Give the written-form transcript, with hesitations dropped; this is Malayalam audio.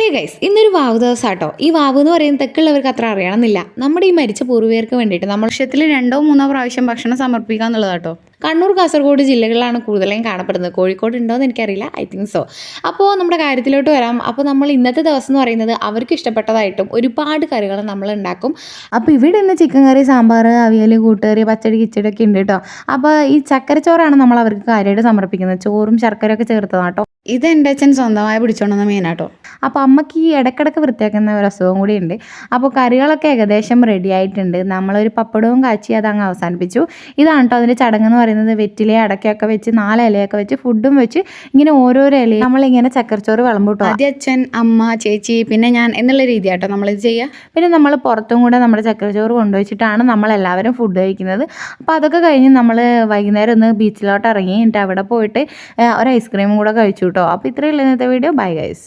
ഹേ ഗൈസ്, ഇന്നൊരു വാവ് ദിവസമാട്ടോ. ഈ വാവ് എന്ന് പറയുന്നത് തെക്കുള്ളവർക്ക് അത്ര അറിയണമെന്നില്ല. നമ്മുടെ ഈ മരിച്ച പൂർവികർക്ക് വേണ്ടിയിട്ട് നമ്മൾ വർഷത്തിൽ 2-3 പ്രാവശ്യം ഭക്ഷണം സമർപ്പിക്കുക എന്നുള്ളതാട്ടോ. കണ്ണൂർ, കാസർഗോഡ് ജില്ലകളിലാണ് കൂടുതലായും കാണപ്പെടുന്നത്. കോഴിക്കോട് ഉണ്ടോയെന്ന് എനിക്കറിയില്ല, ഐ തിങ്ക് സോ. അപ്പോൾ നമ്മുടെ കാര്യത്തിലോട്ട് വരാം. അപ്പോൾ നമ്മൾ ഇന്നത്തെ ദിവസം എന്ന് പറയുന്നത് അവർക്ക് ഇഷ്ടപ്പെട്ടതായിട്ടും ഒരുപാട് കറികൾ നമ്മൾ ഉണ്ടാക്കും. അപ്പോൾ ഇവിടെ ഇന്ന് ചിക്കൻ കറി, സാമ്പാർ, അവിയൽ, കൂട്ടുകറി, പച്ചടി, കിച്ചടി ഒക്കെ ഉണ്ട് കേട്ടോ. അപ്പോൾ ഈ ചക്കരച്ചോറാണ് നമ്മൾ അവർക്ക് കാര്യമായിട്ട് സമർപ്പിക്കുന്നത്. ചോറും ശർക്കരയൊക്കെ ചേർത്തതാട്ടോ. ഇത് എൻ്റെ അച്ഛൻ സ്വന്തമായി പിടിച്ചോണ്ടെന്ന മീനാട്ടോ. അപ്പോൾ അമ്മയ്ക്ക് ഈ ഇടയ്ക്കിടയ്ക്ക് വൃത്തിയാക്കുന്ന ഒരു അസുഖം കൂടി ഉണ്ട്. അപ്പോൾ കറികളൊക്കെ ഏകദേശം റെഡി ആയിട്ടുണ്ട്. നമ്മളൊരു പപ്പടവും കാച്ചി അതങ്ങ് അവസാനിപ്പിച്ചു. ഇതാണ് കേട്ടോ അതിൻ്റെ ചടങ്ങെന്ന് പറയുന്നത്. വെറ്റില, അടക്കയൊക്കെ വെച്ച് 4 ഇലയൊക്കെ വെച്ച് ഫുഡും വെച്ച് ഇങ്ങനെ ഓരോരോ ഇലയും നമ്മളിങ്ങനെ ചക്കരച്ചോറ് വിളമ്പൂട്ടോ. ആദ്യം അച്ഛൻ, അമ്മ, ചേച്ചി, പിന്നെ ഞാൻ എന്നുള്ള രീതിയാട്ടോ നമ്മളിത് ചെയ്യുക. പിന്നെ നമ്മൾ പുറത്തും കൂടെ നമ്മുടെ ചക്കരച്ചോറ് കൊണ്ടുവച്ചിട്ടാണ് നമ്മളെല്ലാവരും ഫുഡ് കഴിക്കുന്നത്. അപ്പോൾ അതൊക്കെ കഴിഞ്ഞ് നമ്മൾ വൈകുന്നേരം ഒന്ന് ബീച്ചിലോട്ട് ഇറങ്ങി. എന്നിട്ട് അവിടെ പോയിട്ട് ഒരു ഐസ്ക്രീമും കൂടെ കഴിച്ചു കേട്ടോ. അപ്പോൾ ഇത്രയുള്ള ഇന്നത്തെ വീഡിയോ. Bye guys.